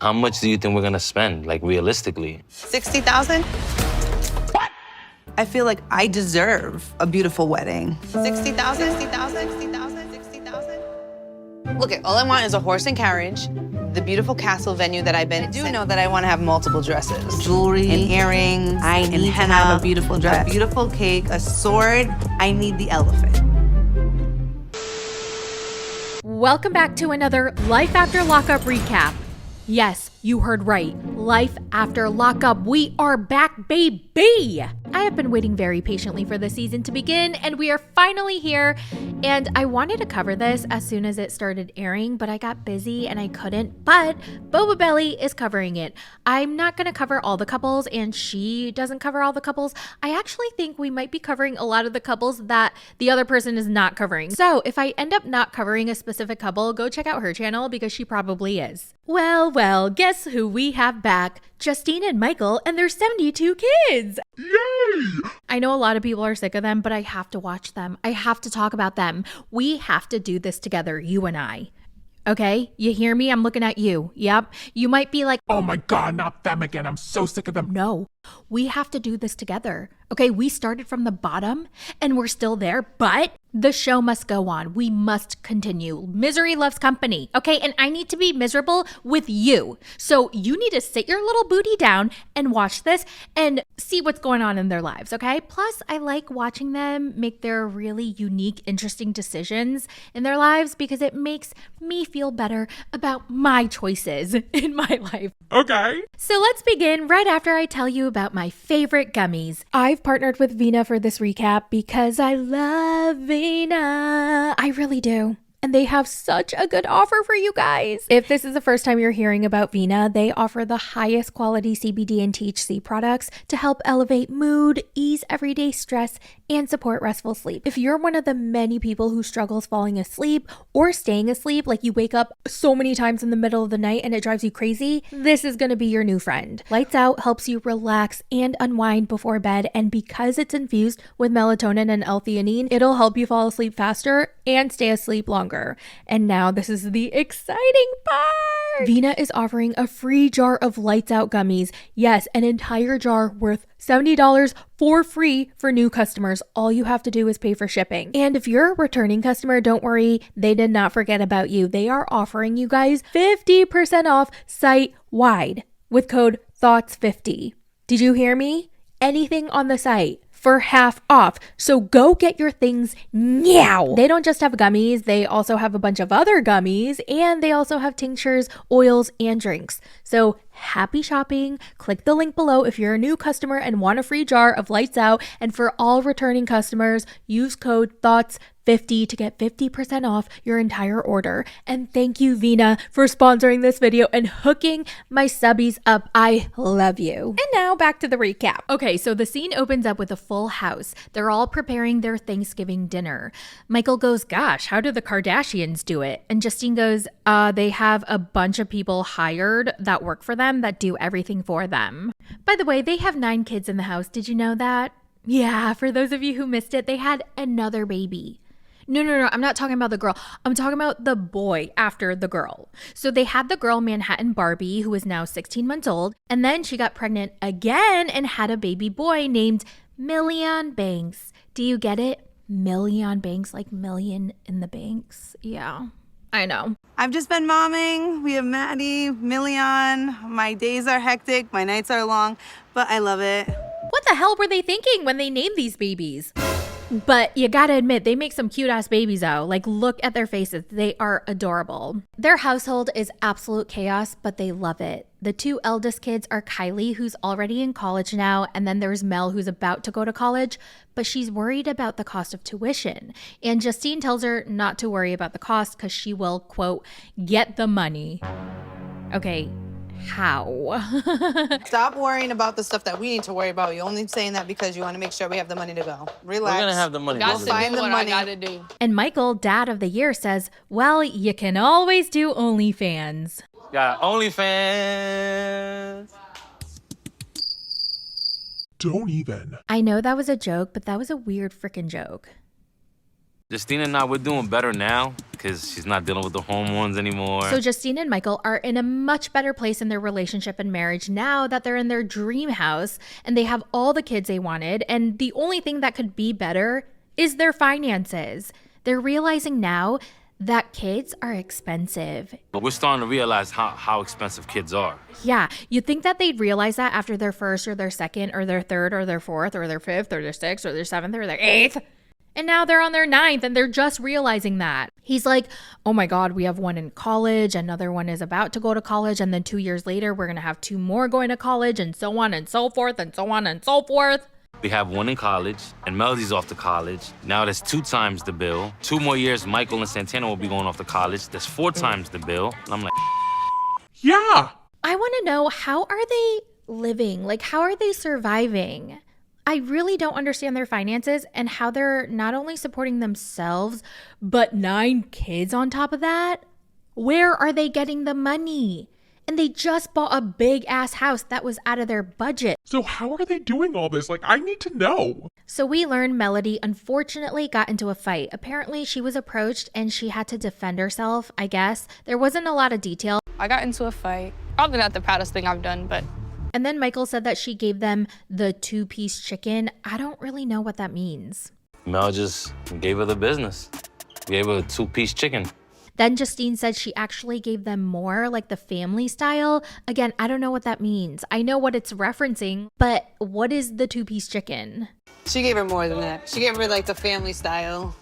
How much do you think we're gonna spend, like realistically? 60,000? What? I feel like I deserve a beautiful wedding. 60,000? 60,000? 60,000? 60,000? Look, all I want is a horse and carriage, the beautiful castle venue that I've been. I do know that I want to have multiple dresses. Jewelry and earrings. I need to have a beautiful dress. A beautiful cake, a sword. I need the elephant. Welcome back to another Life After Lockup recap. Yes, you heard right. Life After Lockup. We are back, baby! I have been waiting very patiently for the season to begin, and we are finally here. And I wanted to cover this as soon as it started airing, but I got busy and I couldn't. But Boba Belly is covering it. I'm not going to cover all the couples, and she doesn't cover all the couples. I actually think we might be covering a lot of the couples that the other person is not covering. So if I end up not covering a specific couple, go check out her channel because she probably is. Well, guess who we have back? Justine and Michael and their 72 kids. Yay! I know a lot of people are sick of them, but I have to watch them. I have to talk about them. We have to do this together, you and I. Okay, you hear me? I'm looking at you. Yep. You might be like, oh my God, not them again. I'm so sick of them. No, we have to do this together. Okay, we started from the bottom and we're still there, but the show must go on. We must continue. Misery loves company. Okay, and I need to be miserable with you. So you need to sit your little booty down and watch this and see what's going on in their lives. Okay, plus I like watching them make their really unique, interesting decisions in their lives because it makes me feel better about my choices in my life. Okay. So let's begin right after I tell you about my favorite gummies. I've partnered with Vina for this recap because I love Vina. I really do. And they have such a good offer for you guys. If this is the first time you're hearing about Vina, they offer the highest quality CBD and THC products to help elevate mood, ease everyday stress, and support restful sleep. If you're one of the many people who struggles falling asleep or staying asleep, like you wake up so many times in the middle of the night and it drives you crazy, this is going to be your new friend. Lights Out helps you relax and unwind before bed, and because it's infused with melatonin and L-theanine, it'll help you fall asleep faster and stay asleep longer. And now this is the exciting part. Vina is offering a free jar of Lights Out gummies. Yes, an entire jar worth $70 for free for new customers. All you have to do is pay for shipping. And if you're a returning customer, don't worry, they did not forget about you. They are offering you guys 50% off site-wide with code THOUGHTS50. Did you hear me? Anything on the site for half off. So go get your things now. They don't just have gummies, they also have a bunch of other gummies, and they also have tinctures, oils, and drinks. So happy shopping. Click the link below if you're a new customer and want a free jar of Lights Out. And for all returning customers, use code THOUGHTS50 to get 50% off your entire order. And thank you, Vina, for sponsoring this video and hooking my subbies up. I love you. And now back to the recap. Okay, so the scene opens up with a full house. They're all preparing their Thanksgiving dinner. Michael goes, gosh, how do the Kardashians do it? And Justine goes, they have a bunch of people hired that work for them that do everything for them. By the way, they have 9 kids in the house. Did you know that? Yeah, for those of you who missed it, they had another baby. No, I'm not talking about the girl. I'm talking about the boy after the girl. So they had the girl Manhattan Barbie, who is now 16 months old, and then she got pregnant again and had a baby boy named Million Banks. Do you get it? Million Banks, like million in the banks. Yeah, I know. I've just been momming. We have Maddie, Million. My days are hectic. My nights are long, but I love it. What the hell were they thinking when they named these babies? But you gotta admit, they make some cute ass babies though. Like, look at their faces. They are adorable. Their household is absolute chaos, but they love it. The 2 eldest kids are Kylie, who's already in college now, and then there's Mel, who's about to go to college, but she's worried about the cost of tuition. And Justine tells her not to worry about the cost because she will, quote, get the money. Okay, how? Stop worrying about the stuff that we need to worry about. You're only saying that because you want to make sure we have the money to go. Relax. We're gonna have the money. Got to find the money. I gotta do. And Michael, dad of the year, says, well, you can always do OnlyFans. Got OnlyFans. Don't even. I know that was a joke, but that was a weird freaking joke. Justine and I, we're doing better now because she's not dealing with the hormones anymore. So Justine and Michael are in a much better place in their relationship and marriage now that they're in their dream house and they have all the kids they wanted. And the only thing that could be better is their finances. They're realizing now that kids are expensive. But we're starting to realize how expensive kids are. Yeah, you'd think that they'd realize that after their first or their second or their third or their fourth or their fifth or their sixth or their seventh or their eighth. And now they're on their ninth and they're just realizing that. He's like, oh my God, we have one in college, another one is about to go to college, and then 2 years later, we're gonna have 2 more going to college, and so on and so forth, and so on and so forth. We have one in college, and Melody's off to college. Now there's 2 times the bill. 2 more years, Michael and Santana will be going off to college. There's 4 times the bill. And I'm like, Yeah. I wanna know, how are they living? Like, how are they surviving? I really don't understand their finances and how they're not only supporting themselves, but 9 kids on top of that. Where are they getting the money? And they just bought a big ass house that was out of their budget. So how are they doing all this? Like, I need to know. So we learned Melody unfortunately got into a fight. Apparently she was approached and she had to defend herself, I guess. There wasn't a lot of detail. I got into a fight. Probably not the proudest thing I've done, but... And then Michael said that she gave them the 2-piece chicken. I don't really know what that means. Mel just gave her the business. Gave her a 2-piece chicken. Then Justine said she actually gave them more, like the family style. Again, I don't know what that means. I know what it's referencing, but what is the 2-piece chicken? She gave her more than that. She gave her like the family style.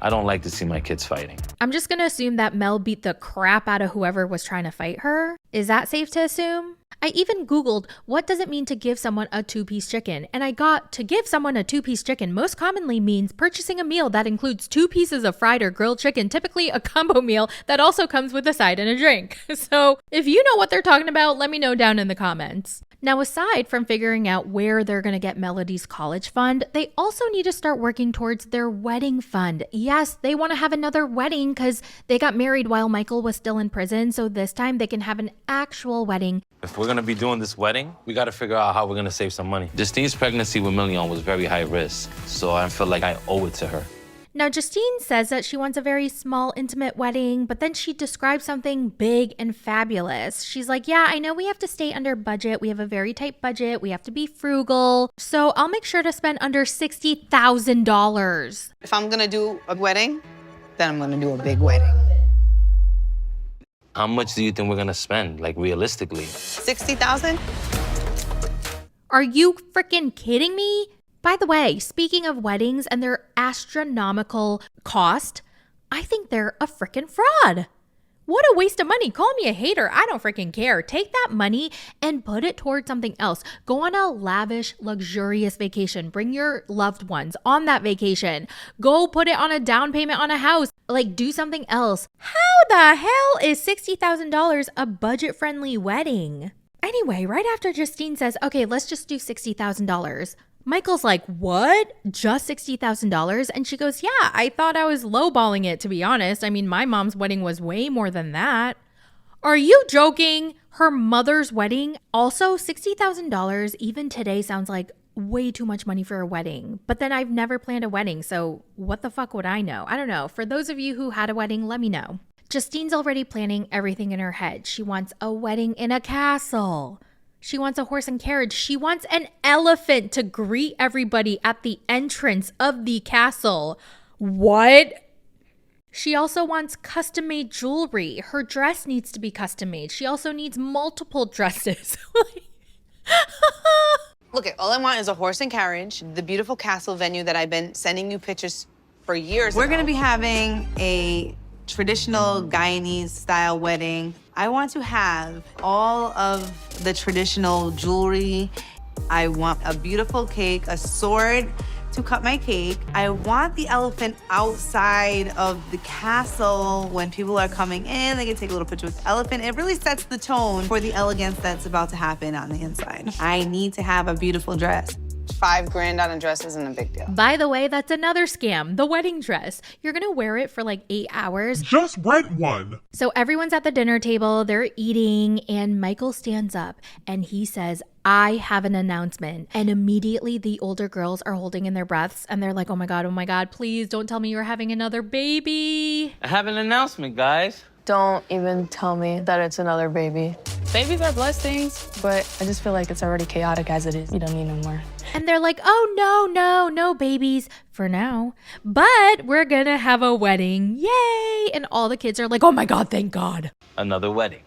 I don't like to see my kids fighting. I'm just gonna assume that Mel beat the crap out of whoever was trying to fight her. Is that safe to assume? I even Googled, what does it mean to give someone a 2-piece chicken? And I got, to give someone a 2-piece chicken most commonly means purchasing a meal that includes 2 pieces of fried or grilled chicken, typically a combo meal that also comes with a side and a drink. So if you know what they're talking about, let me know down in the comments. Now, aside from figuring out where they're going to get Melody's college fund, they also need to start working towards their wedding fund. Yes, they want to have another wedding because they got married while Michael was still in prison, so this time they can have an actual wedding. If we're gonna be doing this wedding, we gotta figure out how we're gonna save some money. Justine's pregnancy with Million was very high risk, so I feel like I owe it to her. Now, Justine says that she wants a very small, intimate wedding, but then she describes something big and fabulous. She's like, yeah, I know we have to stay under budget. We have a very tight budget. We have to be frugal. So I'll make sure to spend under $60,000. If I'm gonna do a wedding, then I'm gonna do a big wedding. How much do you think we're gonna spend, like realistically? 60,000? Are you freaking kidding me? By the way, speaking of weddings and their astronomical cost, I think they're a freaking fraud. What a waste of money. Call me a hater. I don't freaking care. Take that money and put it towards something else. Go on a lavish, luxurious vacation. Bring your loved ones on that vacation. Go put it on a down payment on a house. Like, do something else. How the hell is $60,000 a budget-friendly wedding? Anyway, right after Justine says, okay, let's just do $60,000. Michael's like, what? Just $60,000? And she goes, yeah, I thought I was lowballing it, to be honest. I mean, my mom's wedding was way more than that. Are you joking? Her mother's wedding? Also, $60,000 even today sounds like way too much money for a wedding. But then I've never planned a wedding, so what the fuck would I know? I don't know. For those of you who had a wedding, let me know. Justine's already planning everything in her head. She wants a wedding in a castle. She wants a horse and carriage. She wants an elephant to greet everybody at the entrance of the castle. What? She also wants custom-made jewelry. Her dress needs to be custom-made. She also needs multiple dresses. Look, all I want is a horse and carriage, the beautiful castle venue that I've been sending you pictures for years. We're gonna be having a traditional Guyanese style wedding. I want to have all of the traditional jewelry. I want a beautiful cake, a sword to cut my cake. I want the elephant outside of the castle. When people are coming in, they can take a little picture with the elephant. It really sets the tone for the elegance that's about to happen on the inside. I need to have a beautiful dress. $5,000 on a dress isn't a big deal. By the way, that's another scam, the wedding dress. You're gonna wear it for like 8 hours. Just rent one. So everyone's at the dinner table, they're eating, and Michael stands up and he says, I have an announcement. And immediately the older girls are holding in their breaths and they're like, oh my God, please don't tell me you're having another baby. I have an announcement, guys. Don't even tell me that it's another baby. Babies are blessings, but I just feel like it's already chaotic as it is. You don't need no more. And they're like, oh, no babies for now. But we're gonna have a wedding. Yay! And all the kids are like, oh my God, thank God. Another wedding.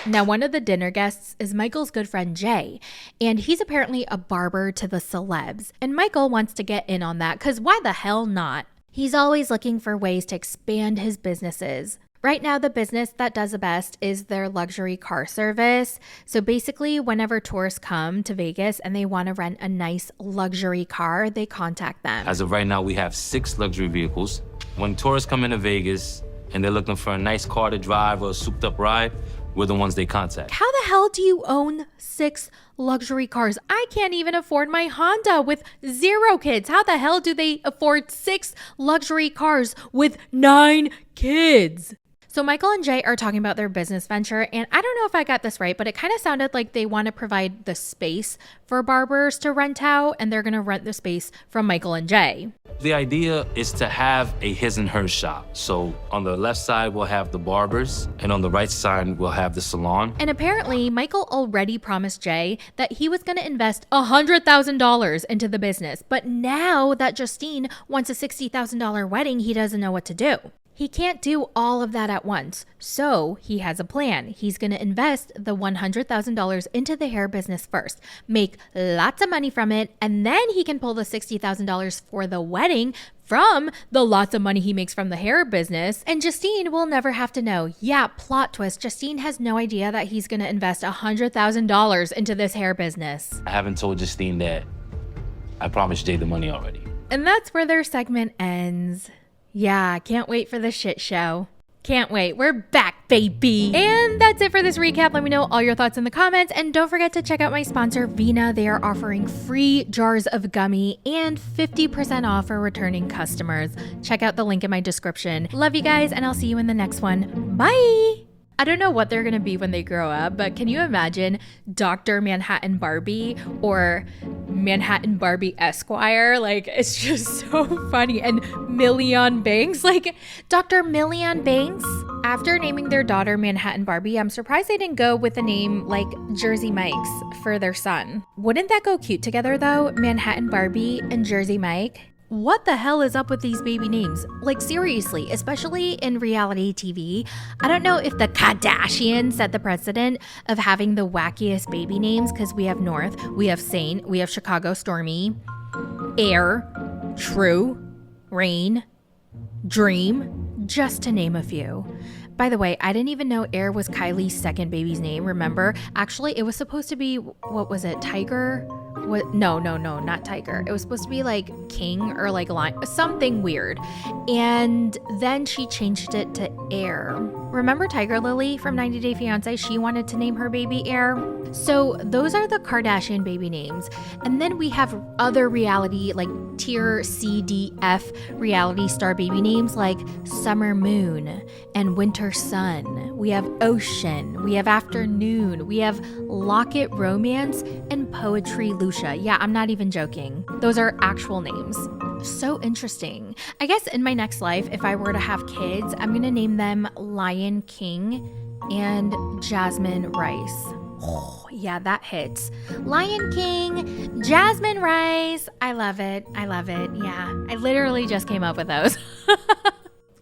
Now, one of the dinner guests is Michael's good friend Jay, and he's apparently a barber to the celebs. And Michael wants to get in on that, because why the hell not? He's always looking for ways to expand his businesses. Right now, the business that does the best is their luxury car service. So basically, whenever tourists come to Vegas and they want to rent a nice luxury car, they contact them. As of right now, we have 6 luxury vehicles. When tourists come into Vegas and they're looking for a nice car to drive or a souped up ride, we're the ones they contact. How the hell do you own 6 luxury cars? I can't even afford my Honda with 0 kids. How the hell do they afford 6 luxury cars with 9 kids? So Michael and Jay are talking about their business venture, and I don't know if I got this right, but it kind of sounded like they want to provide the space for barbers to rent out, and they're going to rent the space from Michael and Jay. The idea is to have a his and her shop. So on the left side, we'll have the barbers, and on the right side, we'll have the salon. And apparently, Michael already promised Jay that he was going to invest $100,000 into the business. But now that Justine wants a $60,000 wedding, he doesn't know what to do. He can't do all of that at once, so he has a plan. He's going to invest the $100,000 into the hair business first, make lots of money from it, and then he can pull the $60,000 for the wedding from the lots of money he makes from the hair business, and Justine will never have to know. Yeah, plot twist, Justine has no idea that he's going to invest $100,000 into this hair business. I haven't told Justine that I promised Jay the money already. And that's where their segment ends. Yeah, can't wait for the shit show. Can't wait. We're back, baby. And that's it for this recap. Let me know all your thoughts in the comments. And don't forget to check out my sponsor, Vina. They are offering free jars of gummy and 50% off for returning customers. Check out the link in my description. Love you guys, and I'll see you in the next one. Bye. I don't know what they're going to be when they grow up, but can you imagine Dr. Manhattan Barbie or Manhattan Barbie Esquire? Like, it's just so funny. And Million Banks, like Dr. Million Banks. After naming their daughter Manhattan Barbie, I'm surprised they didn't go with a name like Jersey Mike's for their son. Wouldn't that go cute together though? Manhattan Barbie and Jersey Mike? What the hell is up with these baby names? Like, seriously, especially in reality TV. I don't know if the Kardashians set the precedent of having the wackiest baby names, because we have North, we have Saint, we have Chicago Stormy, Air, True, Rain, Dream, just to name a few. By the way, I didn't even know Air was Kylie's second baby's name, remember? Actually, it was supposed to be, what was it, Tiger? What? No, not Tiger. It was supposed to be like King or like Lion, something weird. And then she changed it to Air. Remember Tiger Lily from 90 Day Fiancé? She wanted to name her baby Air. So those are the Kardashian baby names. And then we have other reality, like tier C, D, F reality star baby names like Summer Moon and Winter Sun. We have Ocean. We have Afternoon. We have Locket Romance and Poetry Lucia. Yeah, I'm not even joking. Those are actual names. So interesting. I guess in my next life, if I were to have kids, I'm gonna name them Lion King and Jasmine Rice. Oh, yeah, that hits. Lion King, Jasmine Rice. I love it. Yeah, I literally just came up with those.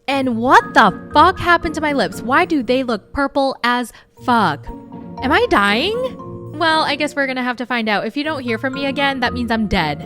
And what the fuck happened to my lips? Why do they look purple as fuck? Am I dying? Well, I guess we're gonna have to find out. If you don't hear from me again, that means I'm dead.